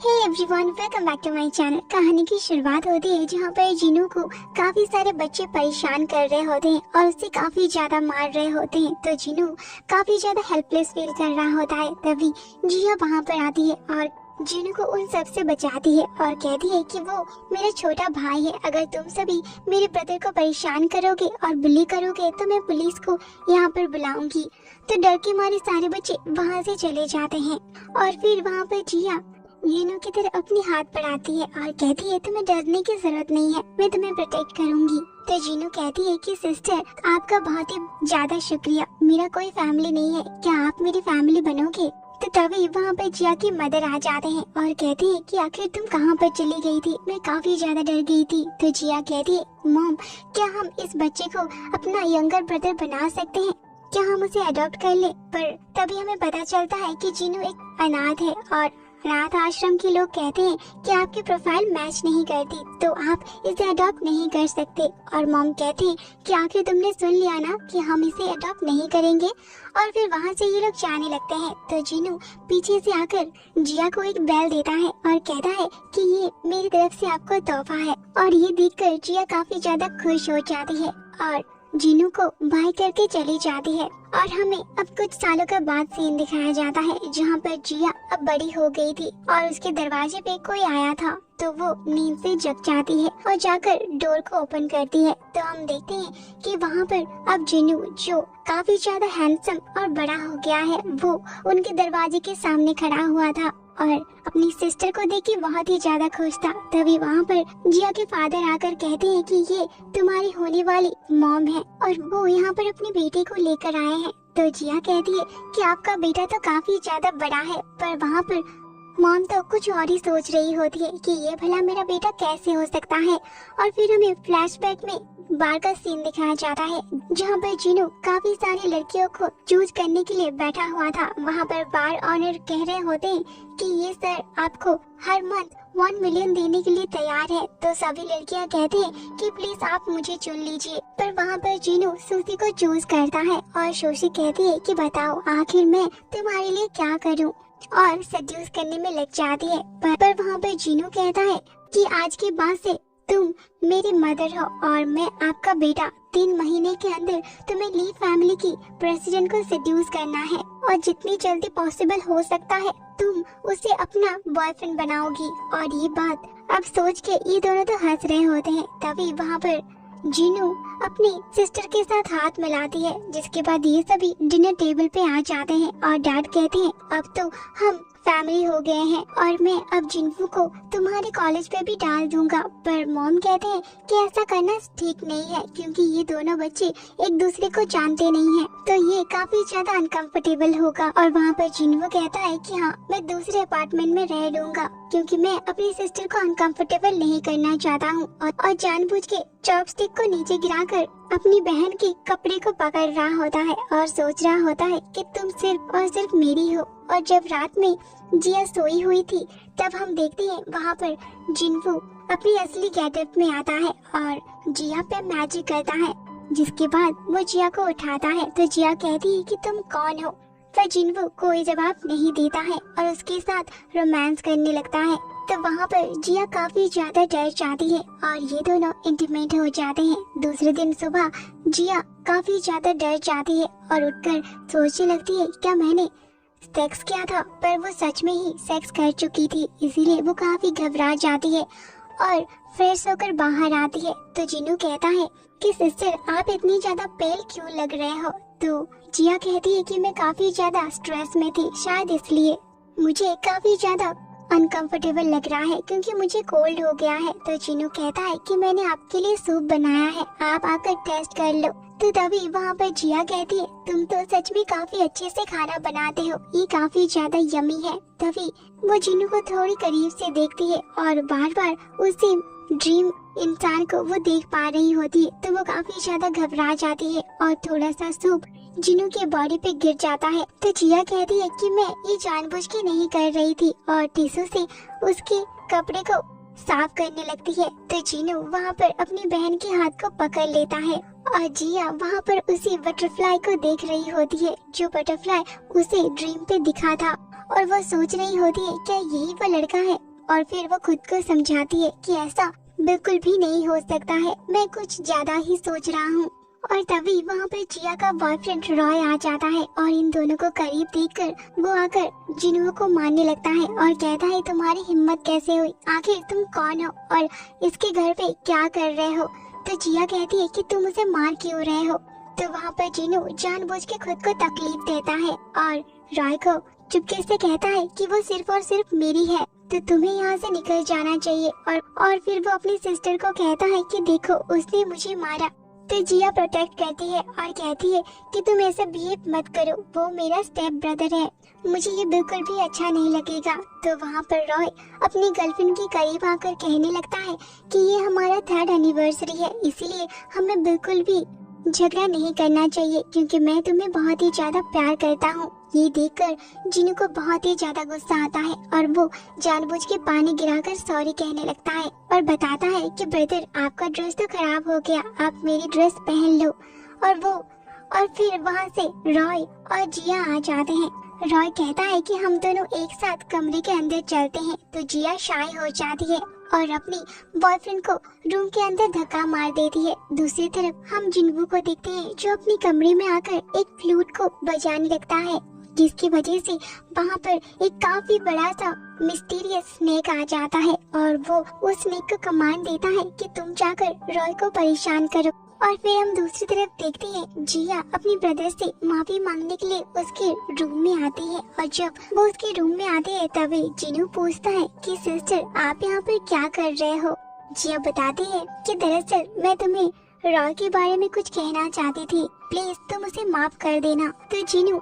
Hey everyone, welcome back to my channel. कहानी की शुरुआत होती है जहाँ पर जिनू को काफी सारे बच्चे परेशान कर रहे होते हैं और उसे काफी ज्यादा मार रहे होते हैं। तो जिनू काफी ज्यादा हेल्पलेस फील कर रहा होता है। तभी जिया वहाँ पर आती है और जिनू को उन सब से बचाती है और कहती है कि वो मेरा छोटा भाई है। अगर तुम सभी मेरे ब्रदर को परेशान करोगे और बुली करोगे तो मैं पुलिस को यहाँ पर बुलाऊंगी। तो डर के मारे सारे बच्चे वहाँ से चले जाते हैं और फिर वहाँ पर जिया जिनू की तरफ अपनी हाथ बढ़ाती है और कहती है तुम्हें डरने की जरूरत नहीं है, मैं तुम्हें प्रोटेक्ट करूंगी। तो जिनू कहती है कि सिस्टर आपका बहुत ही ज्यादा शुक्रिया, मेरा कोई फैमिली नहीं है, क्या आप मेरी फैमिली बनोगे? तो तभी वहाँ पर जिया की मदर आ जाते हैं और कहती है कि आखिर तुम कहाँ पर चली गई थी, मैं काफी ज्यादा डर गई थी। तो जिया कहती है मॉम, क्या हम इस बच्चे को अपना यंगर ब्रदर बना सकते हैं, क्या हम उसे अडॉप्ट कर ले? पर तभी हमें पता चलता है कि जिनू एक अनाथ है और अनाथ आश्रम के लोग कहते हैं कि आपकी प्रोफाइल मैच नहीं करती तो आप इसे अडॉप्ट नहीं कर सकते। और मॉम कहती है कि आखिर तुमने सुन लिया ना कि हम इसे अडॉप्ट नहीं करेंगे। और फिर वहाँ से ये लोग जाने लगते हैं। तो जिनू पीछे से आकर जिया को एक बेल देता है और कहता है कि ये मेरी तरफ से आपको तोहफा है। और ये देखकर जिया काफी ज्यादा खुश हो जाती है और जिनू को बाय करके चली जाती है। और हमें अब कुछ सालों के बाद सीन दिखाया जाता है जहाँ पर जिया अब बड़ी हो गई थी और उसके दरवाजे पे कोई आया था। तो वो नींद से जग जाती है और जाकर डोर को ओपन करती है। तो हम देखते हैं कि वहाँ पर अब जिनू जो काफी ज्यादा हैंडसम और बड़ा हो गया है वो उनके दरवाजे के सामने खड़ा हुआ था और अपनी सिस्टर को देख के बहुत ही ज्यादा खुश था। तभी वहाँ पर जिया के फादर आकर कहते हैं कि ये तुम्हारी होने वाली मॉम है और वो यहाँ पर अपने बेटे को लेकर आए हैं। तो जिया कहती है कि आपका बेटा तो काफी ज्यादा बड़ा है, पर वहाँ पर मॉम तो कुछ और ही सोच रही होती है कि ये भला मेरा बेटा कैसे हो सकता है। और फिर हमें फ्लैशबैक में बार का सीन दिखाया जाता है जहाँ पर जिनू काफी सारी लड़कियों को चूज करने के लिए बैठा हुआ था। वहाँ पर बार ऑनर कह रहे होते हैं कि ये सर आपको हर मंथ 1 मिलियन देने के लिए तैयार है। तो सभी लड़कियाँ कहते हैं कि प्लीज आप मुझे चुन लीजिए। पर वहाँ पर जिनू सुशी को चूज करता है और सुशी कहती है कि बताओ आखिर मैं तुम्हारे लिए क्या करूँ, और सेड्यूस करने में लग जाती है। पर वहाँ पर जिनू कहता है कि आज के बाद से तुम मेरी मदर हो और मैं आपका बेटा। 3 महीने के अंदर तुम्हें ली फैमिली की प्रेसिडेंट को सेड्यूस करना है और जितनी जल्दी पॉसिबल हो सकता है तुम उसे अपना बॉयफ्रेंड बनाओगी। और ये बात अब सोच के ये दोनों तो हंस रहे होते हैं। तभी वहाँ पर जिनू अपनी सिस्टर के साथ हाथ मिलाती है, जिसके बाद ये सभी डिनर टेबल पे आ जाते हैं और डैड कहते हैं अब तो हम फैमिली हो गए हैं और मैं अब जिन्फू को तुम्हारे कॉलेज पे भी डाल दूंगा। पर मॉम कहते हैं कि ऐसा करना ठीक नहीं है क्योंकि ये दोनों बच्चे एक दूसरे को जानते नहीं हैं, तो ये काफी ज्यादा अनकंफर्टेबल होगा। और वहाँ पर जिन्फू कहता है कि हाँ मैं दूसरे अपार्टमेंट में रह लूंगा क्योंकि मैं अपनी सिस्टर को अनकंफर्टेबल नहीं करना चाहता हूँ। और जानबूझ के चॉपस्टिक को नीचे गिराकर अपनी बहन के कपड़े को पकड़ रहा होता है और सोच रहा होता है कि तुम सिर्फ और सिर्फ मेरी हो। और जब रात में जिया सोई हुई थी तब हम देखते हैं वहाँ पर जिन्फू अपनी असली गेटअप में आता है और जिया पे मैजिक करता है, जिसके बाद वो जिया को उठाता है। तो जिया कहती है कि तुम कौन हो, पर जिन्फू कोई जवाब नहीं देता है और उसके साथ रोमांस करने लगता है। तो वहाँ पर जिया काफी ज्यादा डर जाती है और ये दोनों इंटीमेट हो जाते हैं। दूसरे दिन सुबह जिया काफी ज्यादा डर जाती है और उठकर सोचने लगती है क्या मैंने सेक्स किया था, पर वो सच में ही सेक्स कर चुकी थी, इसीलिए वो काफी घबरा जाती है और फ्रेश होकर बाहर आती है। तो जिनू कहता है कि सिस्टर आप इतनी ज्यादा पेल क्यों लग रहे हो? तो जिया कहती है कि मैं काफी ज्यादा स्ट्रेस में थी, शायद इसलिए मुझे काफी ज्यादा अनकंफर्टेबल लग रहा है क्योंकि मुझे कोल्ड हो गया है। तो जिनू कहता है कि मैंने आपके लिए सूप बनाया है, आप आकर टेस्ट कर लो। तो तभी वहाँ पर जिया कहती है तुम तो सच में काफी अच्छे से खाना बनाते हो, ये काफी ज्यादा यमी है। तभी वो जिनू को थोड़ी करीब से देखती है और बार बार उसी ड्रीम इंसान को वो देख पा रही होती है। तो वो काफी ज्यादा घबरा जाती है और थोड़ा सा सूप जिनू के बॉडी पे गिर जाता है। तो जिया कहती है कि मैं ये जानबूझ के नहीं कर रही थी और टिश्यू से उसके कपड़े को साफ करने लगती है। तो जिनू वहाँ पर अपनी बहन के हाथ को पकड़ लेता है और जिया वहाँ पर उसी बटरफ्लाई को देख रही होती है जो बटरफ्लाई उसे ड्रीम पे दिखा था और वो सोच रही होती है क्या यही वो लड़का है और फिर वो खुद को समझाती है कि ऐसा बिल्कुल भी नहीं हो सकता है, मैं कुछ ज्यादा ही सोच रहा हूँ। और तभी वहाँ पर जिया का बॉयफ्रेंड रॉय आ जाता है और इन दोनों को करीब देखकर वो आकर जिन्हों को मारने लगता है और कहता है तुम्हारी हिम्मत कैसे हुई, आखिर तुम कौन हो और इसके घर पे क्या कर रहे हो। तो जिया कहती है कि तुम उसे मार क्यों रहे हो। तो वहाँ पर जिनू जानबूझ के खुद को तकलीफ देता है और रॉय को चुपके से कहता है कि वो सिर्फ और सिर्फ मेरी है, तो तुम्हें यहाँ से निकल जाना चाहिए। और फिर वो अपनी सिस्टर को कहता है कि देखो उसने मुझे मारा। तो जिया प्रोटेक्ट करती है और कहती है कि तुम ऐसे बिहेव मत करो, वो मेरा स्टेप ब्रदर है, मुझे ये बिल्कुल भी अच्छा नहीं लगेगा। तो वहाँ पर रॉय अपनी गर्लफ्रेंड के करीब आकर कहने लगता है कि ये हमारा 3rd एनिवर्सरी है, इसीलिए हमें बिल्कुल भी झगड़ा नहीं करना चाहिए क्योंकि मैं तुम्हें बहुत ही ज्यादा प्यार करता हूँ। ये देखकर जिनू को बहुत ही ज्यादा गुस्सा आता है और वो जानबूझ के पानी गिराकर सॉरी कहने लगता है और बताता है कि ब्रदर आपका ड्रेस तो खराब हो गया, आप मेरी ड्रेस पहन लो। और फिर वहाँ से रॉय और जिया आ जाते हैं। रॉय कहता है कि हम दोनों एक साथ कमरे के अंदर चलते हैं। तो जिया शाय हो जाती है और अपनी बॉयफ्रेंड को रूम के अंदर धक्का मार देती है। दूसरी तरफ हम जिन्हू को देखते हैं जो अपनी कमरे में आकर एक फ्लूट को बजाने लगता है, जिसकी वजह से वहाँ पर एक काफी बड़ा सा मिस्टीरियस स्नेक आ जाता है और वो उस स्नेक को कमांड देता है कि तुम जाकर रॉय को परेशान करो। और फिर हम दूसरी तरफ देखते हैं जिया अपनी ब्रदर से माफी मांगने के लिए उसके रूम में आती है और जब वो उसके रूम में आते हैं तभी जिनू पूछता है कि सिस्टर आप यहाँ पर क्या कर रहे हो। जिया बताती है कि दरअसल मैं तुम्हें रॉय के बारे में कुछ कहना चाहती थी, प्लीज तुम उसे माफ कर देना। तो जिनू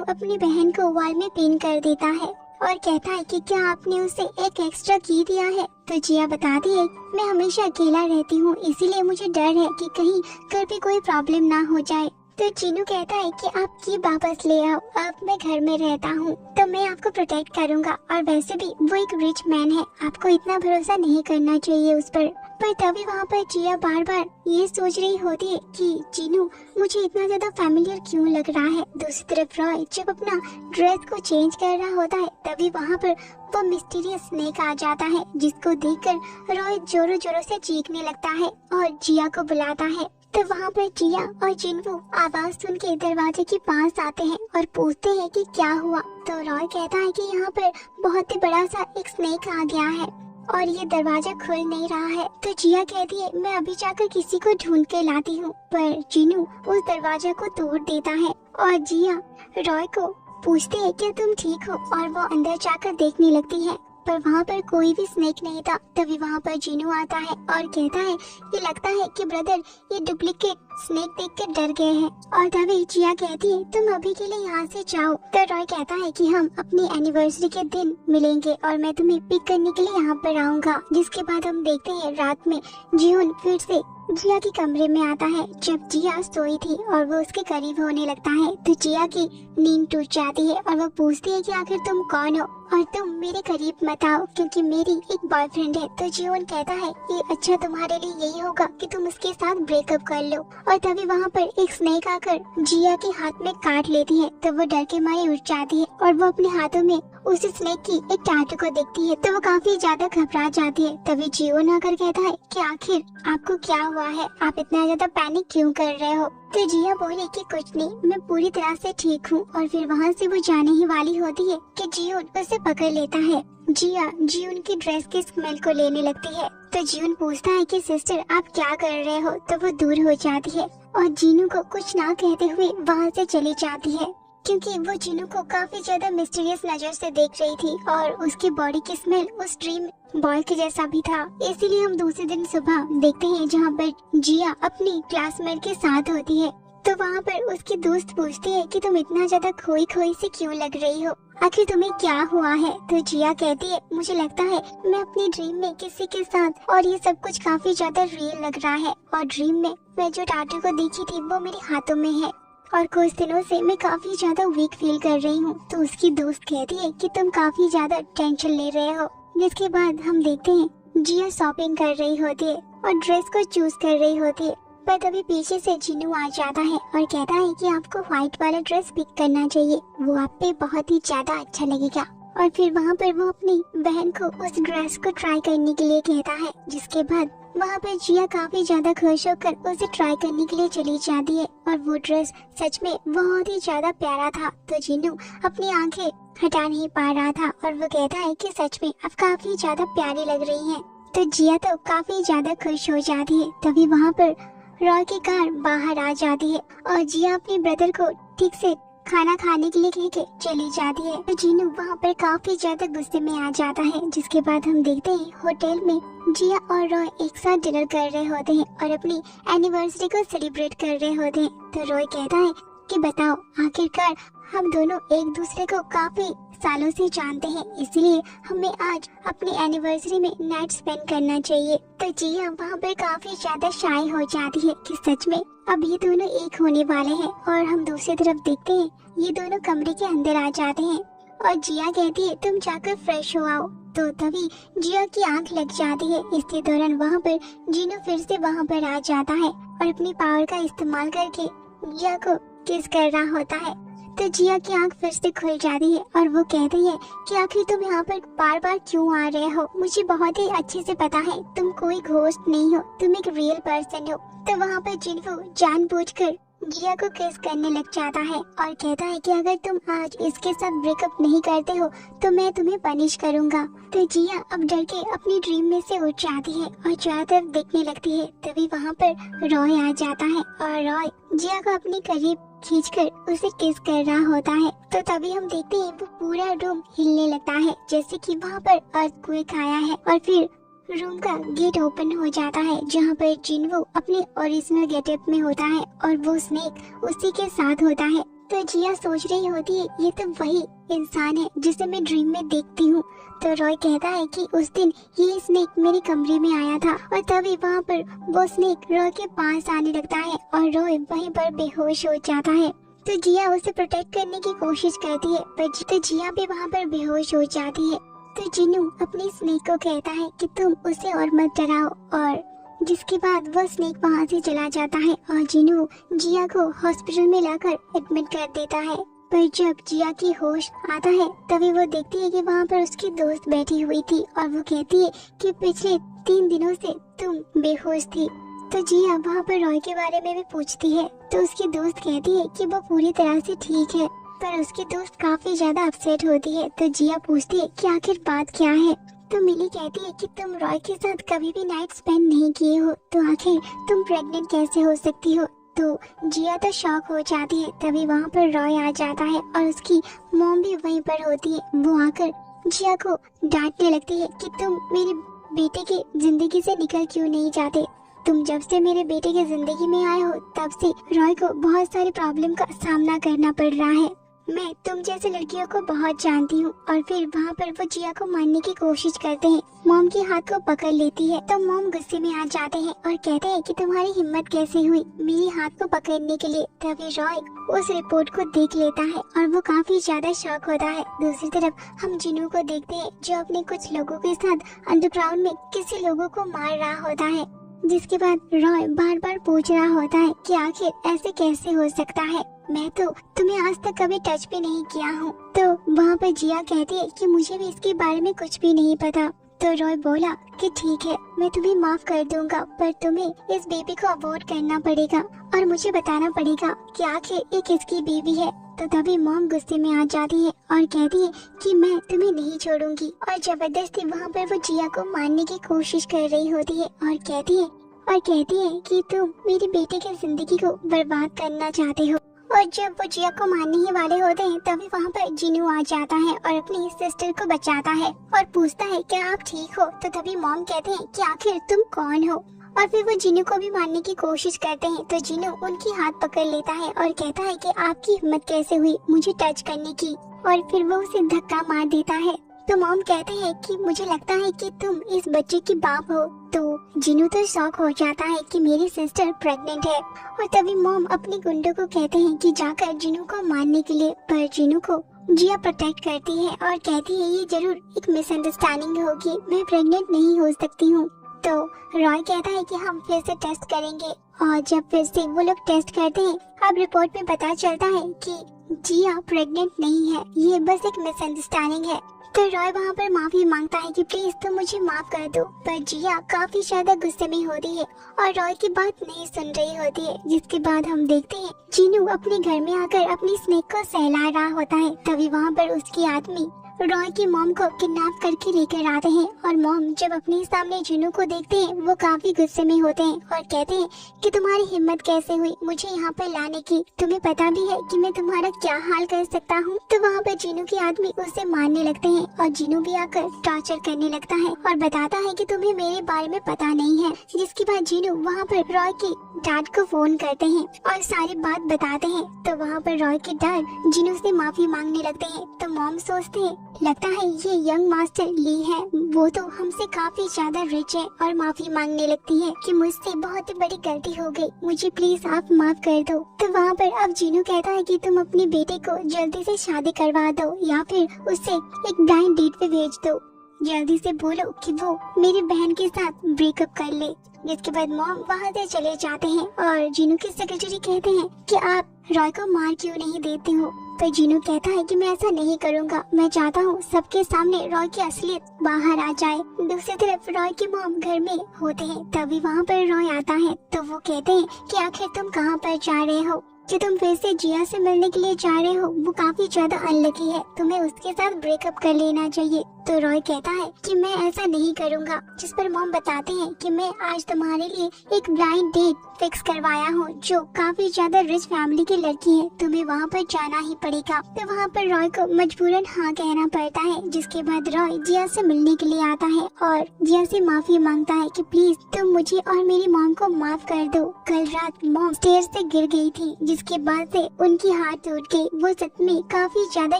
अपनी बहन को वॉल में पिन कर देता है और कहता है कि क्या आपने उसे एक एक्स्ट्रा की दिया है। तो जिया बताती है मैं हमेशा अकेला रहती हूँ, इसीलिए मुझे डर है कि कहीं घर पे कोई प्रॉब्लम ना हो जाए। तो जिनू कहता है कि आप की वापस ले आओ, अब मैं घर में रहता हूँ तो मैं आपको प्रोटेक्ट करूँगा और वैसे भी वो एक रिच मैन है, आपको इतना भरोसा नहीं करना चाहिए उस पर तभी वहाँ पर जिया बार बार ये सोच रही होती है कि जिनू मुझे इतना ज्यादा फैमिलियर क्यों लग रहा है। दूसरी तरफ रॉय जब अपना ड्रेस को चेंज कर रहा होता है तभी वहाँ पर वो मिस्टीरियस स्नेक आ जाता है, जिसको देखकर रॉय जोरों जोरों से चीखने लगता है और जिया को बुलाता है। तो वहाँ पर जिया और जिन्हू आवाज सुन के दरवाजे के पास आते हैं और पूछते हैं कि क्या हुआ। तो रॉय कहता है कि यहाँ पर बहुत ही बड़ा सा एक स्नेक आ गया है और ये दरवाजा खुल नहीं रहा है। तो जिया कहती है मैं अभी जाकर किसी को ढूंढ के लाती हूँ, पर जिनू उस दरवाजा को तोड़ देता है और जिया रॉय को पूछती है क्या तुम ठीक हो, और वो अंदर जाकर देखने लगती है पर वहाँ पर कोई भी स्नेक नहीं था। तभी वहाँ पर जिनू आता है और कहता है कि लगता है कि ब्रदर ये डुप्लीकेट स्नेक देख कर डर गए हैं। और तभी जिया कहती है तुम अभी के लिए यहाँ से जाओ। तो रॉय कहता है कि हम अपनी एनिवर्सरी के दिन मिलेंगे और मैं तुम्हें पिक करने के लिए यहाँ पर आऊँगा। जिसके बाद हम देखते हैं रात में जियोन फिर से जिया के कमरे में आता है जब जिया सोई थी और वो उसके करीब होने लगता है। तो जिया की नींद टूट जाती है और वो पूछती है कि आखिर तुम कौन हो और तुम मेरे करीब मत आओ क्योंकि मेरी एक बॉयफ्रेंड है। तो जियोन कहता है कि अच्छा तुम्हारे लिए यही होगा कि तुम उसके साथ ब्रेकअप कर लो। और तभी वहाँ पर एक स्नेक आकर जिया के हाथ में काट लेती है तो वो डर के मारे उठ जाती है और वो अपने हाथों में उस स्नेक की एक टैटू को देखती है तो वो काफी ज्यादा घबरा जाती है। तभी जियोन आकर कहता है कि आखिर आपको क्या हुआ है, आप इतना ज्यादा पैनिक क्यों कर रहे हो। तो जिया बोले कि कुछ नहीं, मैं पूरी तरह से ठीक हूँ। और फिर वहाँ से वो जाने ही वाली होती है कि जियोन उसे पकड़ लेता है। जिया जियोन की ड्रेस की स्मेल को लेने लगती है तो जियोन पूछता है कि सिस्टर आप क्या कर रहे हो। तो वो दूर हो जाती है और जिनू को कुछ ना कहते हुए वहाँ से चली जाती है क्योंकि वो जिनू को काफी ज्यादा मिस्टीरियस नजर से देख रही थी और उसकी बॉडी की स्मेल उस ड्रीम बॉय के जैसा भी था। इसीलिए हम दूसरे दिन सुबह देखते हैं जहाँ पर जिया अपनी क्लासमेट के साथ होती है तो वहाँ पर उसकी दोस्त पूछती है कि तुम इतना ज्यादा खोई खोई से क्यों लग रही हो, आखिर तुम्हें क्या हुआ है। तो जिया कहती है मुझे लगता है मैं अपनी ड्रीम में किसी के साथ और ये सब कुछ काफी ज्यादा रियल लग रहा है और ड्रीम में मैं जो टैटू को देखी थी वो मेरे हाथों में है और कुछ दिनों से मैं काफी ज्यादा वीक फील कर रही हूँ। तो उसकी दोस्त कहती है कि तुम काफी ज्यादा टेंशन ले रहे हो। जिसके बाद हम देखते हैं जिया शॉपिंग कर रही होती है और ड्रेस को चूज कर रही होती है पर तभी पीछे से जिनू आ जाता है और कहता है कि आपको व्हाइट वाला ड्रेस पिक करना चाहिए, वो आप पे बहुत ही ज्यादा अच्छा लगेगा। और फिर वहाँ पर वो अपनी बहन को उस ड्रेस को ट्राई करने के लिए कहता है, जिसके बाद वहाँ पर जिया काफी ज्यादा खुश होकर उसे ट्राई करने के लिए चली जाती है और वो ड्रेस सच में बहुत ही ज्यादा प्यारा था। तो जिन्नू अपनी आंखें हटा नहीं पा रहा था और वो कहता है कि सच में अब काफी ज्यादा प्यारी लग रही है। तो जिया तो काफी ज्यादा खुश हो जाती है। तभी वहाँ पर रॉय की कार बाहर आ जाती है और जिया अपने ब्रदर को ठीक से खाना खाने के लिए कह के चली जाती है। तो जिन्नू वहाँ पर काफी ज्यादा गुस्से में आ जाता है, जिसके बाद हम देखते हैं होटल में जिया और रॉय एक साथ डिनर कर रहे होते हैं और अपनी एनिवर्सरी को सेलिब्रेट कर रहे होते हैं। तो रॉय कहता है कि बताओ, आखिरकार हम दोनों एक दूसरे को काफी सालों से जानते हैं, इसलिए हमें आज अपनी एनिवर्सरी में नाइट स्पेंड करना चाहिए। तो जिया वहाँ पर काफी ज्यादा शाय हो जाती है कि सच में अब ये दोनों एक होने वाले हैं। और हम दूसरी तरफ देखते हैं ये दोनों कमरे के अंदर आ जाते हैं और जिया कहती है तुम जाकर फ्रेश हो आओ। तो तभी जिया की आंख लग जाती है। इसी दौरान वहाँ पर जिन्नू फिर से वहाँ पर आ जाता है और अपनी पावर का इस्तेमाल करके जिया को किस कर रहा होता है। तो जिया की आंख फिर से खुल जाती है और वो कहती है कि आखिर तुम यहाँ पर बार बार क्यों आ रहे हो, मुझे बहुत ही अच्छे से पता है तुम कोई घोस्ट नहीं हो, तुम एक रियल पर्सन हो। तो वहाँ पर जिन्नू जानबूझकर जिया को किस करने लग जाता है और कहता है कि अगर तुम आज इसके साथ ब्रेकअप नहीं करते हो तो मैं तुम्हें पनिश करूँगा। तो जिया अब डर के अपनी ड्रीम में से उठ जाती है और चारों तरफ देखने लगती है। तभी वहाँ पर रॉय आ जाता है और रॉय जिया को अपने करीब खींचकर उसे किस कर रहा होता है। तो तभी हम देखते हैं वो पूरा रूम हिलने लगता है जैसे कि वहाँ पर अर्थक्वेक आया है और फिर रूम का गेट ओपन हो जाता है जहाँ पर जिन्नू अपने ओरिजिनल गेटअप में होता है और वो स्नेक उसी के साथ होता है। तो जिया सोच रही होती है ये तो वही इंसान है जिसे मैं ड्रीम में देखती हूँ। तो रॉय कहता है कि उस दिन ये स्नेक मेरे कमरे में आया था और तभी वहाँ पर वो स्नेक रॉय के पास आने लगता है और रॉय वहीं पर बेहोश हो जाता है। तो जिया उसे प्रोटेक्ट करने की कोशिश करती है पर जिया भी वहाँ पर बेहोश हो जाती है। तो जिन्नू अपनी स्नेक को कहता है कि तुम उसे और मत डराओ और जिसके बाद वो स्नेक वहाँ से चला जाता है और जिन्नू जिया को हॉस्पिटल में लाकर एडमिट कर देता है। पर जब जिया की होश आता है तभी वो देखती है कि वहाँ पर उसकी दोस्त बैठी हुई थी और वो कहती है कि पिछले 3 दिनों से तुम बेहोश थी। तो जिया वहाँ पर रॉय के बारे में भी पूछती है तो उसकी दोस्त कहती है कि वो पूरी तरह से ठीक है, पर उसकी दोस्त काफी ज्यादा अपसेट होती है। तो जिया पूछती है कि आखिर बात क्या है। तो मिली कहती है कि तुम रॉय के साथ कभी भी नाइट स्पेंड नहीं किए हो, तो आखिर तुम प्रेग्नेंट कैसे हो सकती हो। तो जिया तो शॉक हो जाती है। तभी वहाँ पर रॉय आ जाता है और उसकी मॉम भी वहीं पर होती है। वो आकर जिया को डांटने लगती है कि तुम मेरे बेटे की जिंदगी से निकल क्यों नहीं जाते, तुम जब से मेरे बेटे की जिंदगी में आए हो तब से रॉय को बहुत सारी प्रॉब्लम का सामना करना पड़ रहा है। मैं तुम जैसे लड़कियों को बहुत जानती हूँ। और फिर वहाँ पर वो जिया को मारने की कोशिश करते हैं। मॉम के हाथ को पकड़ लेती है तो मॉम गुस्से में आ जाते हैं और कहते हैं कि तुम्हारी हिम्मत कैसे हुई मेरे हाथ को पकड़ने के लिए। तभी रॉय उस रिपोर्ट को देख लेता है और वो काफी ज्यादा शॉक होता है। दूसरी तरफ हम जिन्नू को देखते हैं जो अपने कुछ लोगों के साथ अंडरग्राउंड में किसी लोगों को मार रहा होता है, जिसके बाद रॉय बार बार पूछ रहा होता है कि आखिर ऐसे कैसे हो सकता है, मैं तो तुम्हें आज तक कभी टच भी नहीं किया हूँ। तो वहाँ पर जिया कहती है कि मुझे भी इसके बारे में कुछ भी नहीं पता। तो रॉय बोला कि ठीक है मैं तुम्हें माफ कर दूंगा, पर तुम्हें इस बेबी को अवॉइड करना पड़ेगा और मुझे बताना पड़ेगा कि आखिर ये किसकी बेबी है। तो तभी मॉम गुस्से में आ जाती है और कहती है कि मैं तुम्हें नहीं छोड़ूंगी और जबरदस्ती वहाँ पर वो जिया को मारने की कोशिश कर रही होती है और कहती है कि तुम मेरे बेटे की जिंदगी को बर्बाद करना चाहते हो। और जब वो जिया को मारने ही वाले होते हैं तभी वहाँ पर जिन्नू आ जाता है और अपनी सिस्टर को बचाता है और पूछता है क्या आप ठीक हो। तो तभी मॉम कहते हैं कि आखिर तुम कौन हो, और फिर वो जिन्नू को भी मारने की कोशिश करते हैं। तो जिन्नू उनकी हाथ पकड़ लेता है और कहता है कि आपकी हिम्मत कैसे हुई मुझे टच करने की, और फिर वो उसे धक्का मार देता है। तो मॉम कहते हैं कि मुझे लगता है कि तुम इस बच्चे की बाप हो। तो जिन्नू तो शॉक हो जाता है कि मेरी सिस्टर प्रेग्नेंट है। और तभी मॉम अपने गुंडों को कहते हैं कि जाकर जिन्नू को मारने के लिए, पर जिन्नू को जिया प्रोटेक्ट करती है और कहती है ये जरूर एक मिसअंडरस्टैंडिंग होगी, मैं प्रेग्नेंट नहीं हो सकती हूँ। तो रॉय कहता है कि हम फिर से टेस्ट करेंगे और जब फिर से वो लोग टेस्ट करते हैं अब रिपोर्ट में पता चलता है कि जिया प्रेग्नेंट नहीं है, ये बस एक मिसअंडरस्टैंडिंग है। तो रॉय वहाँ पर माफी मांगता है कि प्लीज तुम मुझे माफ कर दो, पर जिया काफी ज्यादा गुस्से में होती है और रॉय की बात नहीं सुन रही होती है। जिसके बाद हम देखते हैं जीनू अपने घर में आकर अपनी स्नेक को सहला रहा होता है। तभी वहाँ पर उसकी आदमी रॉय की मॉम को किडनैप करके लेकर आते हैं और मॉम जब अपने सामने जीनू को देखते हैं वो काफी गुस्से में होते हैं और कहते हैं कि तुम्हारी हिम्मत कैसे हुई मुझे यहाँ पर लाने की, तुम्हें पता भी है कि मैं तुम्हारा क्या हाल कर सकता हूँ। तो वहाँ पर जीनू के आदमी उसे मारने लगते हैं और जीनू भी आकर टॉर्चर करने लगता है और बताता है कि तुम्हें मेरे बारे में पता नहीं है। जिसके बाद जीनू वहाँ पर रॉय की डैड को फोन करते हैं और सारी बात बताते हैं। तो वहाँ पर रॉय के डैड जीनू से माफी मांगने लगते हैं। तो मॉम सोचते हैं लगता है ये यंग मास्टर ली है, वो तो हमसे काफी ज्यादा रिच है और माफी मांगने लगती है कि मुझसे बहुत ही बड़ी गलती हो गई, मुझे प्लीज आप माफ कर दो। तो वहाँ पर अब जीनू कहता है कि तुम अपने बेटे को जल्दी से शादी करवा दो या फिर उसे एक ब्लाइंड डेट पे भेज दो, जल्दी से बोलो कि वो मेरी बहन के साथ ब्रेकअप कर ले। जिसके बाद मॉम वहाँ से चले जाते हैं और जीनू के सेक्रेटरी कहते हैं कि आप रॉय को मार क्यों नहीं देते हो। तो जीनू कहता है कि मैं ऐसा नहीं करूँगा, मैं चाहता हूँ सबके सामने रॉय की असलियत बाहर आ जाए। दूसरी तरफ रॉय की मॉम घर में होते हैं। तभी वहाँ पर रॉय आता है तो वो कहते हैं कि आखिर तुम कहाँ पर जा रहे हो, कि तुम फिर से जिया से मिलने के लिए जा रहे हो, वो काफी ज्यादा अनलकी है, तुम्हें उसके साथ ब्रेकअप कर लेना चाहिए। तो रॉय कहता है कि मैं ऐसा नहीं करूँगा। जिस पर मॉम बताते हैं कि मैं आज तुम्हारे लिए एक ब्लाइंड डेट फिक्स करवाया हूँ जो काफी ज्यादा रिच फैमिली की लड़की है, तुम्हें वहाँ पर जाना ही पड़ेगा। तो वहाँ पर रॉय को मजबूरन हाँ कहना पड़ता है। जिसके बाद रॉय जिया से मिलने के लिए आता है और जिया से माफी मांगता है कि प्लीज तुम मुझे और मेरी मॉम को माफ कर दो, कल रात मॉम स्टेयर से गिर गई थी जिसके बाद से उनकी हाथ टूट गई, वो सच में काफी ज्यादा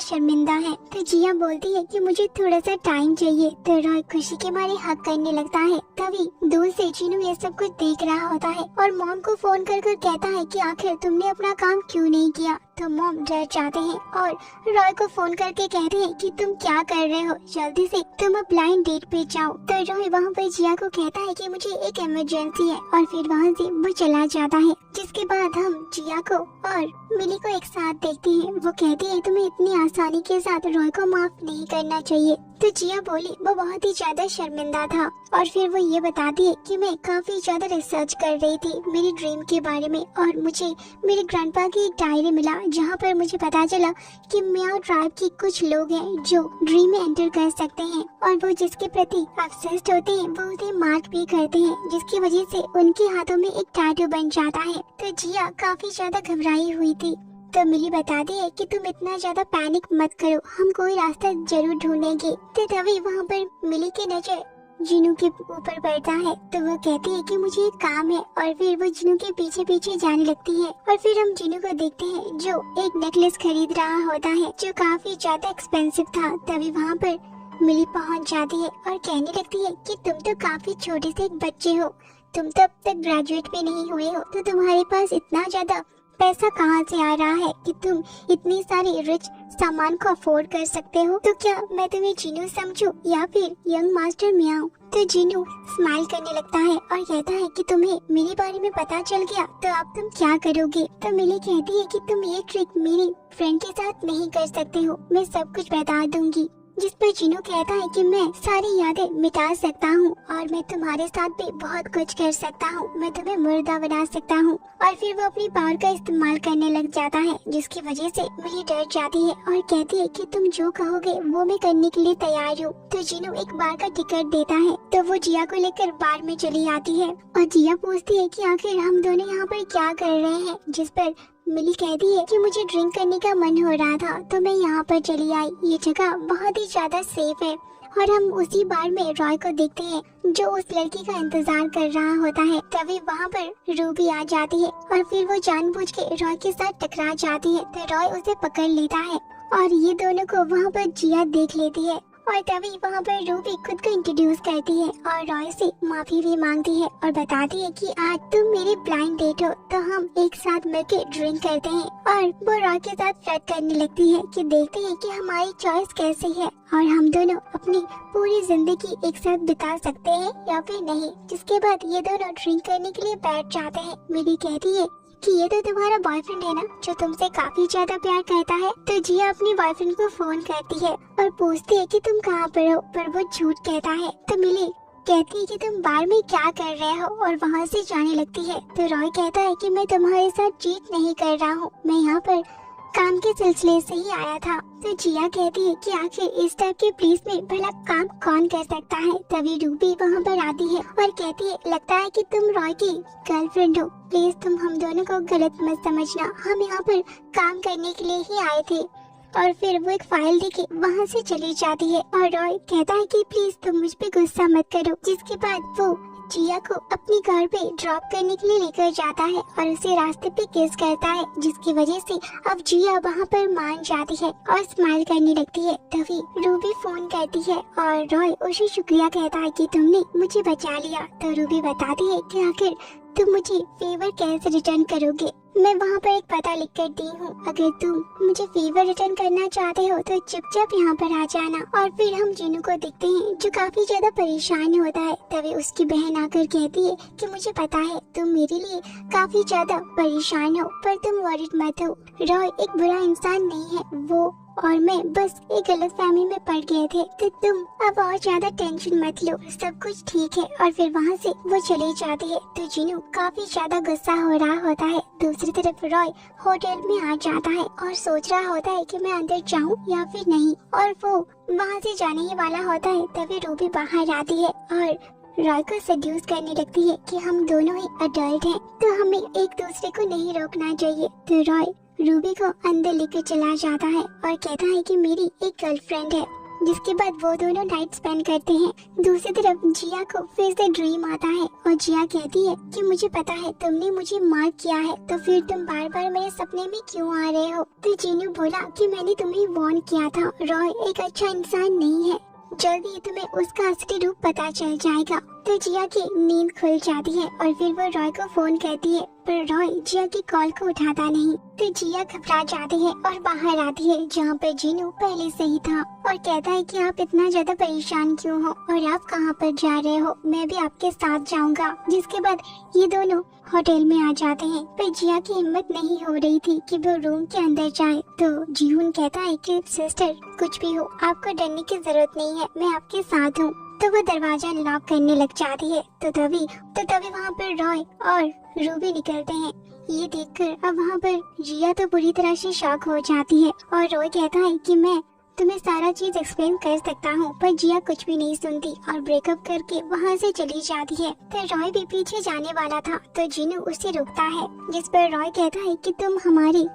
शर्मिंदा है। तो जिया बोलती है कि मुझे थोड़ा सा टाइम चाहिए। तो रॉय खुशी के मारे हक करने लगता है। तभी दूर से जीनू ये सब कुछ देख रहा होता है और मॉम को फोन कर कहता है कि आखिर तुमने अपना काम क्यों नहीं किया। तो मॉम डर जाते हैं और रॉय को फोन करके कहते हैं कि तुम क्या कर रहे हो, जल्दी से तुम ब्लाइंड डेट पे जाओ। तो रॉय वहाँ पर जिया को कहता है कि मुझे एक इमरजेंसी है और फिर वहाँ से वो चला जाता है। जिसके बाद हम जिया को और मिली को एक साथ देखते हैं। वो कहती है तुम्हें इतनी आसानी के साथ रॉय को माफ नहीं करना चाहिए। तो जिया बोली वो बहुत ही ज्यादा शर्मिंदा था और फिर वो ये बताती है कि मैं काफी ज्यादा रिसर्च कर रही थी मेरी ड्रीम के बारे में और मुझे मेरे ग्रैंडपा की एक डायरी मिला जहाँ पर मुझे पता चला कि मियाओ ट्राइब के कुछ लोग हैं जो ड्रीम में एंटर कर सकते हैं और वो जिसके प्रति ऑब्सेस्ड होते हैं वो उसे मार्क भी करते हैं, जिसकी वजह से उनके हाथों में एक टैटू बन जाता है। तो जिया काफी ज्यादा घबराई हुई थी। तो मिली बताती है कि तुम इतना ज्यादा पैनिक मत करो, हम कोई रास्ता जरूर ढूंढेंगे। तो तभी वहाँ पर मिली की नजर जीनू के ऊपर पड़ता है। तो वो कहती है कि मुझे एक काम है और फिर वो जीनू के पीछे पीछे जाने लगती है और फिर हम जीनू को देखते हैं जो एक नेकलेस खरीद रहा होता है जो काफी ज्यादा एक्सपेंसिव था। तभी वहाँ पर मिली पहुँच जाती है और कहने लगती है कि तुम तो काफी छोटे से एक बच्चे हो, तुम तो अब तक ग्रेजुएट भी नहीं हुए हो, तो तुम्हारे पास इतना ज्यादा पैसा कहाँ से आ रहा है कि तुम इतनी सारी रिच सामान को अफोर्ड कर सकते हो। तो क्या मैं तुम्हें जीनू समझूं या फिर यंग मास्टर मियाओ। तो जीनू स्माइल करने लगता है और कहता है कि तुम्हें मेरे बारे में पता चल गया तो अब तुम क्या करोगे। तो मिली कहती है कि तुम ये ट्रिक मेरी फ्रेंड के साथ नहीं कर सकते हो, मैं सब कुछ बता दूंगी। जिस पर जीनू कहता है कि मैं सारी यादें मिटा सकता हूँ और मैं तुम्हारे साथ भी बहुत कुछ कर सकता हूँ, मैं तुम्हें मुर्दा बना सकता हूँ। और फिर वो अपनी पावर का इस्तेमाल करने लग जाता है जिसकी वजह से मिली डर जाती है और कहती है कि तुम जो कहोगे वो मैं करने के लिए तैयार हूँ। तो जीनू एक बार का टिकट देता है तो वो जिया को लेकर बार में चली आती है और जिया पूछती है कि आखिर हम दोनों यहाँ पर क्या कर रहे हैं। जिस पर मिली कहती है कि मुझे ड्रिंक करने का मन हो रहा था तो मैं यहाँ पर चली आई, ये जगह बहुत ही ज्यादा सेफ है। और हम उसी बार में रॉय को देखते हैं जो उस लड़की का इंतजार कर रहा होता है। तभी वहाँ पर रूबी आ जाती है और फिर वो जानबूझ के रॉय के साथ टकरा जाती है तो रॉय उसे पकड़ लेता है और ये दोनों को वहाँ पर जिया देख लेती है और तभी वहाँ पर रूबी खुद को इंट्रोड्यूस करती है और रॉय से माफी भी मांगती है और बताती है कि आज तुम मेरी ब्लाइंड डेट हो तो हम एक साथ मिलकर ड्रिंक करते हैं। और वो रॉय के साथ फ्लर्ट करने लगती है कि देखते हैं कि हमारी चॉइस कैसी है और हम दोनों अपनी पूरी जिंदगी एक साथ बिता सकते हैं या फिर नहीं। जिसके बाद ये दोनों ड्रिंक करने के लिए बैठ जाते हैं। मिली कहती है कि ये तो तुम्हारा बॉयफ्रेंड है ना जो तुमसे काफी ज्यादा प्यार करता है। तो जिया अपने बॉयफ्रेंड को फोन करती है और पूछती है कि तुम कहाँ पर हो, पर वो झूठ कहता है। तो मिली कहती है कि तुम बार में क्या कर रहे हो और वहाँ से जाने लगती है। तो रॉय कहता है कि मैं तुम्हारे साथ चीट नहीं कर रहा हूँ, मैं यहाँ पर काम के सिलसिले से ही आया था। तो जिया कहती है कि आखिर इस टाइप के प्लेस में भला काम कौन कर सकता है। तभी रूबी वहाँ पर आती है और कहती है लगता है कि तुम रॉय की गर्लफ्रेंड हो, प्लीज तुम हम दोनों को गलत मत समझना, हम यहाँ पर काम करने के लिए ही आए थे। और फिर वो एक फाइल देके वहाँ से चली जाती है और रॉय कहता है कि प्लीज तुम मुझ पे गुस्सा मत करो। जिसके बाद वो जिया को अपनी कार पे ड्रॉप करने के लिए लेकर जाता है और उसे रास्ते पे किस करता है, जिसकी वजह से अब जिया वहाँ पर मान जाती है और स्माइल करने लगती है। तभी रूबी फोन करती है और रॉय उसे शुक्रिया कहता है कि तुमने मुझे बचा लिया। तो रूबी बताती है कि आखिर तुम मुझे फेवर कैसे रिटर्न करोगे, मैं वहाँ पर एक पता लिख कर दी हूँ, अगर तुम मुझे फेवर रिटर्न करना चाहते हो तो चुपचाप यहाँ पर आ जाना। और फिर हम जिनू को देखते हैं जो काफी ज्यादा परेशान होता है। तभी उसकी बहन आकर कहती है कि मुझे पता है तुम मेरे लिए काफी ज्यादा परेशान हो, पर तुम वरीड मत हो, रॉय एक बुरा इंसान नहीं है, वो और मैं बस एक गलतफहमी में पड़ गए थे, तो तुम अब और ज्यादा टेंशन मत लो, सब कुछ ठीक है। और फिर वहाँ से वो चली जाती है। तो जिनू काफी ज्यादा गुस्सा हो रहा होता है। दूसरी तरफ रॉय होटल में आ जाता है और सोच रहा होता है कि मैं अंदर जाऊँ या फिर नहीं, और वो वहाँ से जाने ही वाला होता है। तभी रूबी बाहर आती है और रॉय को सेड्यूस करने लगती है कि हम दोनों ही अडल्ट हैं, तो हमें एक दूसरे को नहीं रोकना चाहिए। तो रॉय रूबी को अंदर लेकर चला जाता है और कहता है कि मेरी एक गर्लफ्रेंड है। जिसके बाद वो दोनों नाइट स्पेंड करते हैं। दूसरी तरफ जिया को फिर से ड्रीम आता है और जिया कहती है कि मुझे पता है तुमने मुझे मार किया है, तो फिर तुम बार बार मेरे सपने में क्यों आ रहे हो। तो जिनू बोला कि मैंने तुम्हें वार्न किया था, रॉय एक अच्छा इंसान नहीं है, जल्दी तुम्हें उसका असली रूप पता चल जाएगा। तो जिया की नींद खुल जाती है और फिर वो रॉय को फोन करती है, पर रॉय जिया की कॉल को उठाता नहीं। तो जिया घबरा जाती है और बाहर आती है जहाँ पर जिनू पहले से ही था और कहता है कि आप इतना ज्यादा परेशान क्यों हो और आप कहाँ पर जा रहे हो, मैं भी आपके साथ जाऊंगा। जिसके बाद ये दोनों होटल में आ जाते हैं, पर जिया की हिम्मत नहीं हो रही थी कि वो रूम के अंदर जाए। तो जीहुन कहता है कि सिस्टर कुछ भी हो आपको डरने की जरूरत नहीं है, मैं आपके साथ हूँ। तो वो दरवाजा लॉक करने लग जाती है। तो तभी वहाँ पर रॉय और रूबी निकलते हैं। ये देखकर अब वहाँ पर जिया तो पूरी तरह से शॉक हो जाती है और रॉय कहता है कि मैं तुम्हें सारा चीज एक्सप्लेन कर सकता हूँ, पर जिया कुछ भी नहीं सुनती और ब्रेकअप करके वहाँ से चली जाती है। तो रॉय भी पीछे जाने वाला था तो जिनू उसे रोकता है, जिस पर रॉय कहता है कि तुम हमारे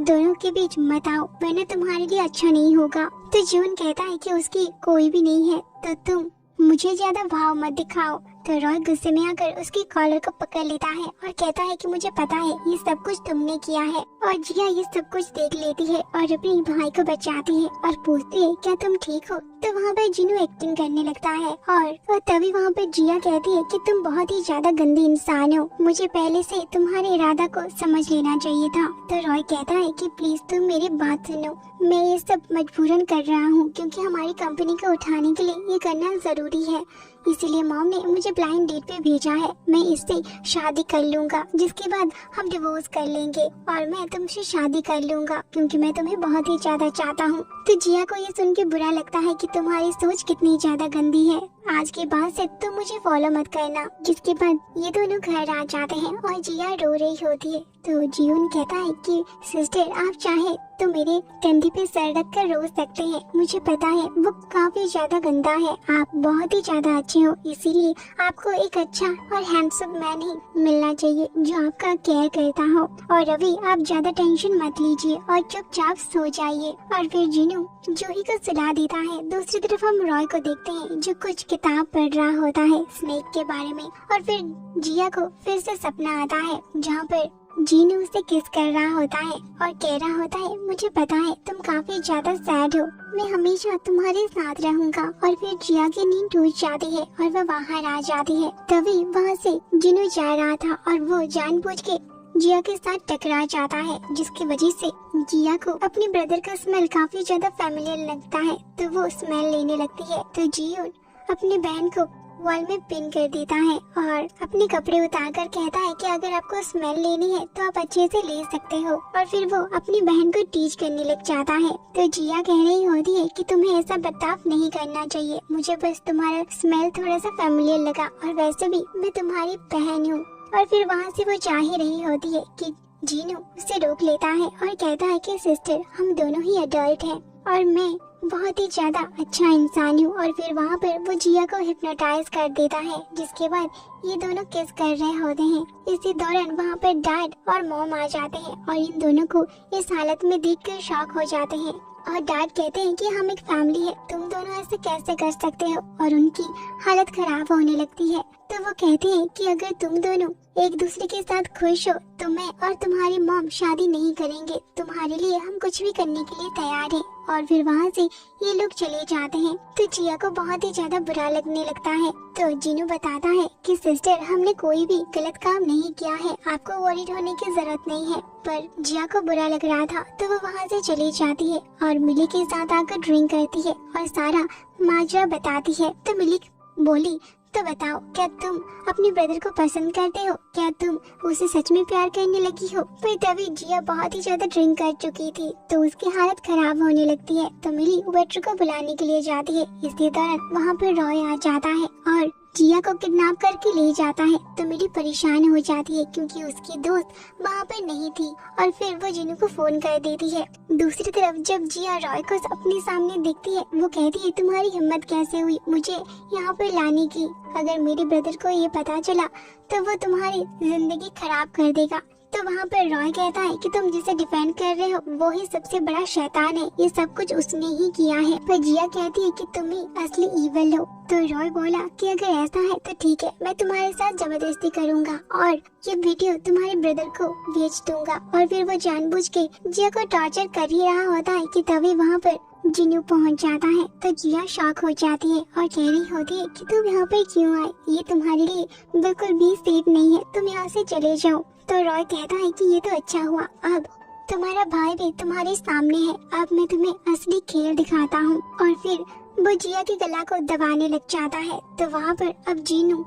दोनों के बीच मत आओ वरना तुम्हारे लिए अच्छा नहीं होगा। तो जीवन कहता है कि उसकी कोई भी नहीं है, तो तुम मुझे ज्यादा भाव मत दिखाओ। तो रॉय गुस्से में आकर उसकी कॉलर को पकड़ लेता है और कहता है कि मुझे पता है ये सब कुछ तुमने किया है। और जिया ये सब कुछ देख लेती है और अपने भाई को बचाती है और पूछती है क्या तुम ठीक हो। तो वहाँ पर जिनू एक्टिंग करने लगता है और तभी वहाँ पर जिया कहती है कि तुम बहुत ही ज्यादा गंदी इंसान हो, मुझे पहले से तुम्हारे इरादा को समझ लेना चाहिए था। तो रॉय कहता है कि प्लीज तुम मेरी बात सुनो, मैं ये सब मजबूरन कर रहा हूँ क्योंकि हमारी कंपनी को उठाने के लिए ये करना जरूरी है, इसीलिए मॉम ने मुझे ब्लाइंड डेट पे भेजा है। मैं इससे शादी कर लूंगा, जिसके बाद हम डिवोर्स कर लेंगे और मैं तुमसे शादी कर लूंगा क्योंकि मैं तुम्हें बहुत ही ज्यादा चाहता हूँ। तो जिया को ये सुन के बुरा लगता है कि तुम्हारी सोच कितनी ज्यादा गंदी है, आज के बाद से तुम मुझे फॉलो मत करना। जिसके बाद ये दोनों घर आ जाते हैं और जिया रो रही होती है। तो जीवन कहता है कि सिस्टर आप चाहे तो मेरे कंधे पे सर रख कर रो सकते हैं, मुझे पता है वो काफी ज्यादा गंदा है, आप बहुत ही ज्यादा अच्छे हो, इसीलिए आपको एक अच्छा और हैंडसम मैन ही मिलना चाहिए जो आपका केयर करता हो। और अभी आप ज्यादा टेंशन मत लीजिए और चुपचाप सो जाइए। और फिर जिनू जूही को सुला देता है। दूसरी तरफ हम रॉय को देखते हैं जो कुछ किताब पढ़ रहा होता है स्नेक के बारे में। और फिर जिया को फिर से सपना आता है जहाँ पर जीनू उसे किस कर रहा होता है और कह रहा होता है मुझे पता है तुम काफी ज्यादा सैड हो, मैं हमेशा तुम्हारे साथ रहूंगा। और फिर जिया की नींद टूट जाती है और वह बाहर आ जाती है। तभी वहाँ से जीनू जा रहा था और वो जानबूझ के जिया के साथ टकरा जाता है, जिसकी वजह से जिया को अपने ब्रदर का स्मेल काफी ज्यादा फैमिलियर लगता है, तो वो स्मेल लेने लगती है। तो जियो अपनी बहन को वॉल में पिन कर देता है और अपने कपड़े उतार कर कहता है कि अगर आपको स्मेल लेनी है तो आप अच्छे से ले सकते हो। और फिर वो अपनी बहन को टीच करने लग जाता है। तो जिया कह रही होती है कि तुम्हें ऐसा बर्ताव नहीं करना चाहिए, मुझे बस तुम्हारा स्मेल थोड़ा सा फेमिलियर लगा और वैसे भी मैं तुम्हारी बहन हूँ। और फिर वहाँ से वो जा ही रही होती है कि जीनू उसे रोक लेता है और कहता है कि सिस्टर, हम दोनों ही अडल्ट हैं और मैं बहुत ही ज्यादा अच्छा इंसान हूँ। और फिर वहाँ पर वो जिया को हिप्नोटाइज कर देता है, जिसके बाद ये दोनों किस कर रहे होते हैं। इसी दौरान वहाँ पर डैड और मॉम आ जाते हैं और इन दोनों को इस हालत में देखकर शॉक हो जाते हैं। और डैड कहते हैं कि हम एक फैमिली है, तुम दोनों ऐसे कैसे कर सकते हो। और उनकी हालत खराब होने लगती है। तो वो कहते हैं कि अगर तुम दोनों एक दूसरे के साथ खुश हो तो मैं और तुम्हारी मॉम शादी नहीं करेंगे, तुम्हारे लिए हम कुछ भी करने के लिए तैयार हैं। और फिर वहाँ से ये लोग चले जाते हैं। तो जिया को बहुत ही ज्यादा बुरा लगने लगता है। तो जीनू बताता है कि सिस्टर, हमने कोई भी गलत काम नहीं किया है, आपको वरीड होने की जरूरत नहीं है। पर जिया को बुरा लग रहा था तो वो वहाँ से चली जाती है और मिली के साथ आकर ड्रिंक करती है और सारा माजरा बताती है। तो मिली बोली, तो बताओ, क्या तुम अपने ब्रदर को पसंद करते हो? क्या तुम उसे सच में प्यार करने लगी हो? पर तभी जिया बहुत ही ज्यादा ड्रिंक कर चुकी थी तो उसकी हालत खराब होने लगती है। तो मिली वेटर को बुलाने के लिए जाती है। इसी दौरान वहाँ पर रॉय आ जाता है और जिया को किडनैप करके ले जाता है। तो मिली परेशान हो जाती है क्योंकि उसकी दोस्त वहाँ पर नहीं थी और फिर वो जिनू को फोन कर देती है। दूसरी तरफ जब जिया रॉय को अपने सामने देखती है, वो कहती है, तुम्हारी हिम्मत कैसे हुई मुझे यहाँ पर लाने की? अगर मेरे ब्रदर को ये पता चला तो वो तुम्हारी जिंदगी खराब कर देगा। तो वहाँ पर रॉय कहता है कि तुम जिसे डिफेंड कर रहे हो वो ही सबसे बड़ा शैतान है, ये सब कुछ उसने ही किया है। पर जिया कहती है कि तुम ही असली ईविल हो। तो रॉय बोला कि अगर ऐसा है तो ठीक है, मैं तुम्हारे साथ जबरदस्ती करूँगा और ये वीडियो तुम्हारे ब्रदर को भेज दूंगा। और फिर वो जानबूझ के जिया को टॉर्चर कर ही रहा होता है कि तभी वहाँ पर जिनू पहुंच जाता है। तो जिया शॉक हो जाती है और कह रही होती है कि तुम यहाँ पर क्यों आए, ये तुम्हारे लिए बिल्कुल भी सेफ नहीं है, तुम यहाँ से चले जाओ। तो रॉय कहता है कि ये तो अच्छा हुआ, अब तुम्हारा भाई भी तुम्हारे सामने है, अब मैं तुम्हें असली खेल दिखाता हूँ। और फिर वो जिया के गला को दबाने लग जाता है। तो वहाँ पर अब जीनू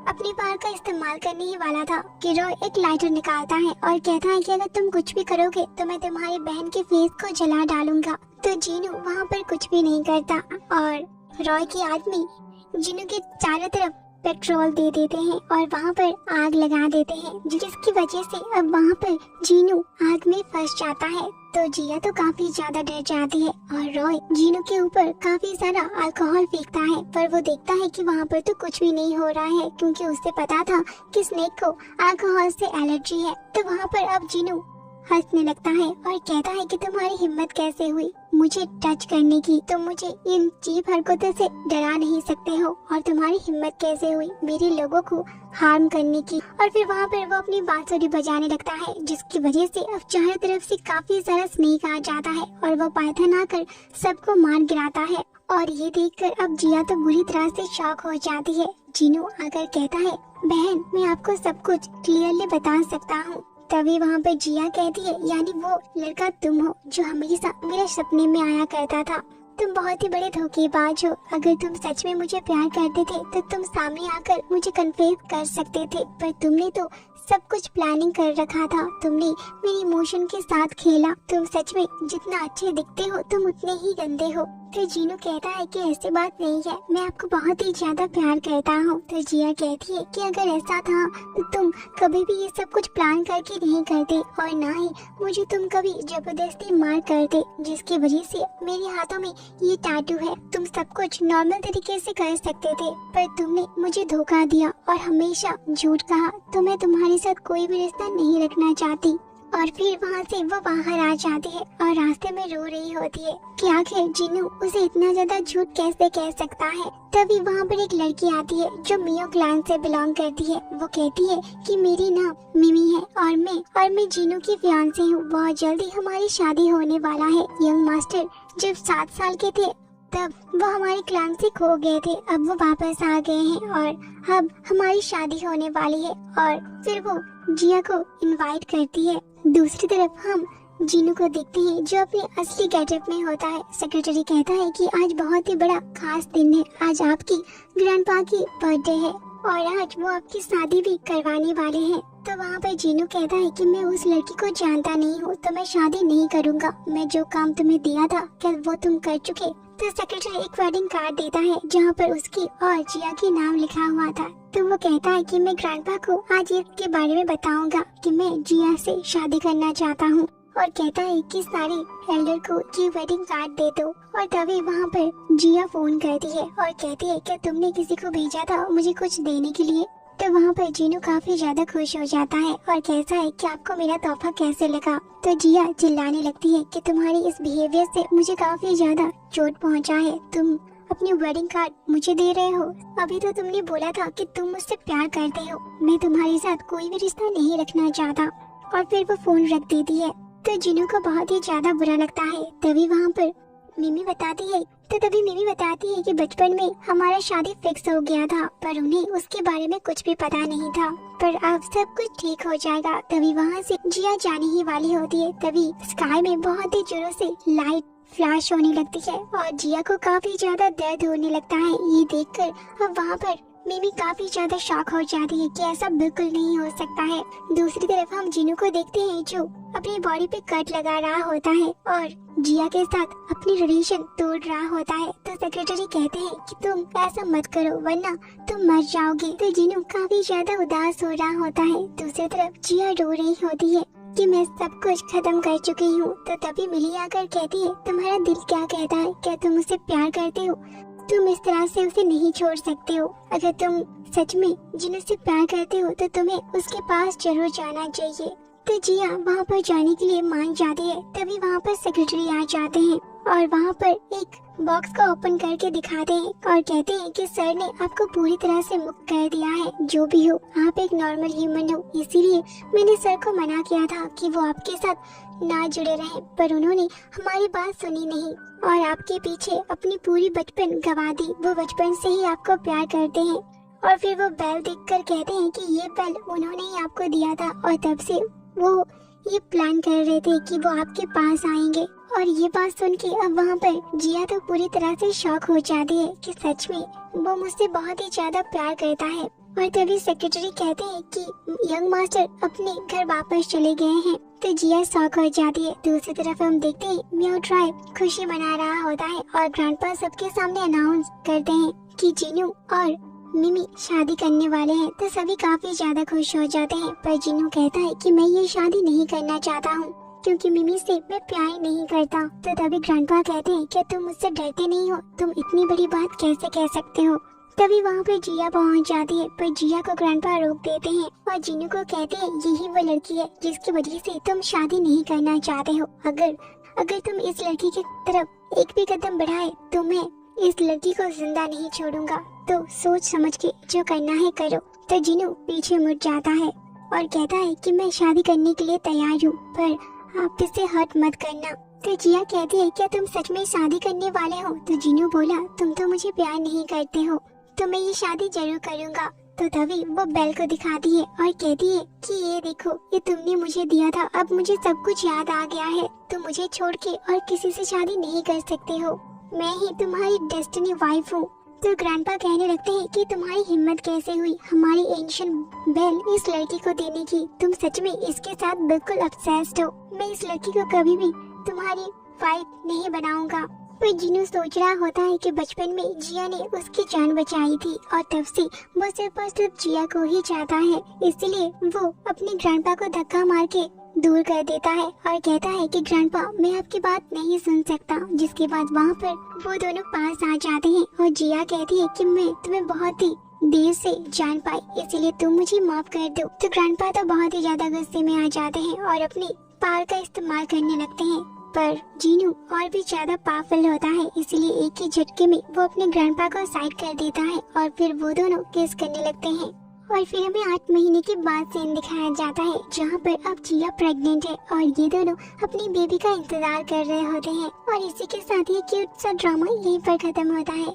अपनी पावर का इस्तेमाल करने ही वाला था कि रॉय एक लाइटर निकालता है और कहता है कि अगर तुम कुछ भी करोगे तो मैं तुम्हारी बहन के फेस को जला डालूंगा। तो जीनू वहाँ पर कुछ भी नहीं करता और रॉय के आदमी जीनू के चारों तरफ पेट्रोल दे देते हैं और वहाँ पर आग लगा देते हैं, जिसकी वजह से अब वहाँ पर जीनू आग में फंस जाता है। तो जिया तो काफी ज्यादा डर जाती है और रॉय जीनू के ऊपर काफी सारा अल्कोहल फेंकता है, पर वो देखता है कि वहाँ पर तो कुछ भी नहीं हो रहा है क्योंकि उसे पता था कि स्नेक को अल्कोहल से एलर्जी है। तो वहाँ पर अब जीनू हंसने लगता है और कहता है कि तुम्हारी हिम्मत कैसे हुई मुझे टच करने की, तुम मुझे इन चीप हरकतों से डरा नहीं सकते हो, और तुम्हारी हिम्मत कैसे हुई मेरे लोगों को हार्म करने की। और फिर वहाँ पर वो अपनी बांसुरी बजाने लगता है, जिसकी वजह से अब चारों तरफ से काफी सारा स्नेक आ जाता है और वो पाइथन आकर सबको मार गिराता है। और ये देखकर अब जिया तो बुरी तरह से शॉक हो जाती है। जीनू आकर कहता है, बहन मैं आपको सब कुछ क्लियरली बता सकता हूँ। तभी वहाँ पे जिया कहती है, यानी वो लड़का तुम हो जो हमेशा मेरे सपने में आया करता था। तुम बहुत ही बड़े धोखेबाज हो, अगर तुम सच में मुझे प्यार करते थे तो तुम सामने आकर मुझे कन्फेस कर सकते थे, पर तुमने तो सब कुछ प्लानिंग कर रखा था, तुमने मेरी इमोशन के साथ खेला। तुम सच में जितना अच्छे दिखते हो तुम उतने ही गंदे हो। तो जीनू कहता है कि ऐसी बात नहीं है, मैं आपको बहुत ही ज्यादा प्यार करता हूँ। तो जिया कहती है कि अगर ऐसा था तो तुम कभी भी ये सब कुछ प्लान करके नहीं करते और ना ही मुझे तुम कभी जबरदस्ती मार करते, जिसकी वजह से मेरे हाथों में ये टैटू है। तुम सब कुछ नॉर्मल तरीके से कर सकते थे, पर तुमने मुझे धोखा दिया और हमेशा झूठ कहा, तो मैं तुम्हारे साथ कोई भी रिश्ता नहीं रखना चाहती। और फिर वहाँ से वो बाहर आ जाती है और रास्ते में रो रही होती है कि आखिर जिन्नू उसे इतना ज्यादा झूठ कैसे कह सकता है। तभी वहाँ पर एक लड़की आती है जो मियो क्लैन से बिलोंग करती है। वो कहती है कि मेरी नाम मिमी है और मैं जिन्नू की फियांसे हूँ, बहुत जल्दी हमारी शादी होने वाला है। यंग मास्टर जब 7 साल के थे तब वो हमारे क्लैन से खो गए थे, अब वो वापस आ गए हैं और अब हमारी शादी होने वाली है। और फिर वो जिया को इनवाइट करती है। दूसरी तरफ हम जीनू को देखते हैं जो अपने असली गेटअप में होता है। सेक्रेटरी कहता है कि आज बहुत ही बड़ा खास दिन है, आज आपकी ग्रैंडपा की बर्थडे है और आज वो आपकी शादी भी करवाने वाले हैं। तो वहाँ पर जीनू कहता है कि मैं उस लड़की को जानता नहीं हूँ तो मैं शादी नहीं करूँगा, मैं जो काम तुम्हें दिया था क्या वो तुम कर चुके। तो सेक्रेटरी एक वेडिंग कार्ड देता है जहाँ पर उसकी और जिया की नाम लिखा हुआ था। तो वो कहता है कि मैं ग्रैंडपा को आज इसके बारे में बताऊंगा कि मैं जिया से शादी करना चाहता हूँ, और कहता है कि सारे एल्डर को ये वेडिंग कार्ड दे दो। और तभी वहाँ पर जिया फोन करती है और कहती है कि तुमने किसी को भेजा था मुझे कुछ देने के लिए। तो वहाँ पर जीनू काफी ज्यादा खुश हो जाता है और कहता है कि आपको मेरा तोहफा कैसे लगा। तो जिया चिल्लाने लगती है कि तुम्हारी इस बिहेवियर से मुझे काफी ज्यादा चोट पहुँचा है, तुम अपनी वेडिंग कार्ड मुझे दे रहे हो, अभी तो तुमने बोला था कि तुम मुझसे प्यार करते हो, मैं तुम्हारे साथ कोई भी रिश्ता नहीं रखना चाहता। और फिर वो फोन रख देती है। तो जीनू को बहुत ही ज्यादा बुरा लगता है। तभी वहाँ पर मिमी बताती है कि बचपन में हमारा शादी फिक्स हो गया था पर उन्हें उसके बारे में कुछ भी पता नहीं था, पर अब सब कुछ ठीक हो जाएगा। तभी वहाँ से जिया जाने ही वाली होती है। तभी स्काई में बहुत ही जोरों से लाइट फ्लैश होने लगती है और जिया को काफी ज्यादा दर्द होने लगता है। ये देखकर अब वहाँ पर मिमी काफी ज्यादा शॉक हो जाती है कि ऐसा बिल्कुल नहीं हो सकता है। दूसरी तरफ हम जीनू को देखते हैं जो अपनी बॉडी पे कट लगा रहा होता है और जिया के साथ अपनी रिलेशन तोड़ रहा होता है। तो सेक्रेटरी कहते हैं कि तुम ऐसा मत करो वरना तुम मर जाओगे। तो जीनू काफी ज्यादा उदास हो रहा होता है। दूसरी तरफ जिया रो रही होती है कि मैं सब कुछ खत्म कर चुकी हूँ। तो तभी मिली आकर कहती है तुम्हारा दिल क्या कहता है, क्या तुम उससे प्यार करते हो, तुम इस तरह से उसे नहीं छोड़ सकते हो। अगर तुम सच में जिन्हों से प्यार करते हो तो तुम्हें उसके पास जरूर जाना चाहिए। तो जिया वहाँ पर जाने के लिए मान जाती है। तभी वहाँ पर सेक्रेटरी आ जाते हैं और वहाँ पर एक बॉक्स को ओपन करके दिखाते हैं और कहते हैं कि सर ने आपको पूरी तरह से मुक्त कर दिया है, जो भी हो आप एक नॉर्मल ह्यूमन हो, इसीलिए मैंने सर को मना किया था कि वो आपके साथ ना जुड़े रहें, पर उन्होंने हमारी बात सुनी नहीं और आपके पीछे अपनी पूरी बचपन गवा दी। वो बचपन से ही आपको प्यार करते हैं। और फिर वो बैल देखकर कहते हैं कि ये बैल उन्होंने ही आपको दिया था और तब से वो ये प्लान कर रहे थे कि वो आपके पास आएंगे। और ये बात सुन के अब वहाँ पर जिया तो पूरी तरह से शॉक हो जाती है कि सच में वो मुझसे बहुत ही ज्यादा प्यार करता है। और तभी सेक्रेटरी कहते हैं कि यंग मास्टर अपने घर वापस चले गए हैं। तो जिया शॉक हो जाती है। दूसरी तरफ हम देखते हैं म्याऊ ट्राइब खुशी मना रहा होता है और ग्रैंडपा सबके सामने अनाउंस करते हैं कि जीनू और मिमी शादी करने वाले हैं। तो सभी काफी ज्यादा खुश हो जाते हैं, पर जीनू कहता है कि मैं ये शादी नहीं करना चाहता हूँ क्योंकि मिमी से मैं प्यार नहीं करता। तो तभी ग्रैंडपा कहते हैं कि तुम मुझसे डरते नहीं हो, तुम इतनी बड़ी बात कैसे कह सकते हो। तभी वहाँ पर जिया पहुँच जाती है, पर जिया को ग्रैंडपा रोक देते हैं और जीनू को कहते हैं यही वो लड़की है जिसकी वजह से तुम शादी नहीं करना चाहते हो। अगर तुम इस लड़की की तरफ एक भी कदम बढ़ाए तो मैं इस लड़की को जिंदा नहीं छोड़ूंगा, तो सोच समझ के जो करना है करो। तो जीनू पीछे मुड़ जाता है और कहता है कि मैं शादी करने के लिए तैयार हूँ, पर आप इससे हर्ट मत करना। तो जिया कहती है क्या तुम सच में शादी करने वाले हो। तो जीनू बोला तुम तो मुझे प्यार नहीं करते हो, तो मैं ये शादी जरूर करूँगा। तो तभी वो बेल को दिखाती है और कहती है कि ये देखो, ये तुमने मुझे दिया था, अब मुझे सब कुछ याद आ गया है, तुम मुझे छोड़ के और किसी से शादी नहीं कर सकते हो, मैं ही तुम्हारी डेस्टिनी वाइफ हूँ। तो ग्रैंडपा कहने लगते हैं कि तुम्हारी हिम्मत कैसे हुई हमारी एंशिएंट बेल इस लड़की को देने की, तुम सच में इसके साथ बिल्कुल ऑब्सेस्ड हो, मैं इस लड़की को कभी भी तुम्हारी वाइफ नहीं बनाऊंगा। पर जीनू सोच रहा होता है कि बचपन में जिया ने उसकी जान बचाई थी और तब से वो सिर्फ और सिर्फ जिया को ही चाहता है, इसलिए वो अपने ग्रैंडपा को धक्का मार के दूर कर देता है और कहता है कि ग्रैंडपा मैं आपकी बात नहीं सुन सकता। जिसके बाद वहाँ पर वो दोनों पास आ जाते हैं और जिया कहती है कि मैं तुम्हें बहुत ही देर से जान पाई, इसीलिए तुम मुझे माफ कर दो। तो ग्रैंडपा तो बहुत ही ज्यादा गुस्से में आ जाते हैं और अपनी पावर का इस्तेमाल करने लगते हैं, पर जीनू और भी ज्यादा पावरफुल होता है, इसलिए एक ही झटके में वो अपने ग्रैंडपा को साइड कर देता है और फिर वो दोनों किस करने लगते हैं। और फिर हमें 8 महीने के बाद सीन दिखाया जाता है जहाँ पर अब जिया प्रेग्नेंट है और ये दोनों अपनी बेबी का इंतजार कर रहे होते हैं। और इसी के साथ ये क्यूट सा ड्रामा यहीं पर खत्म होता है।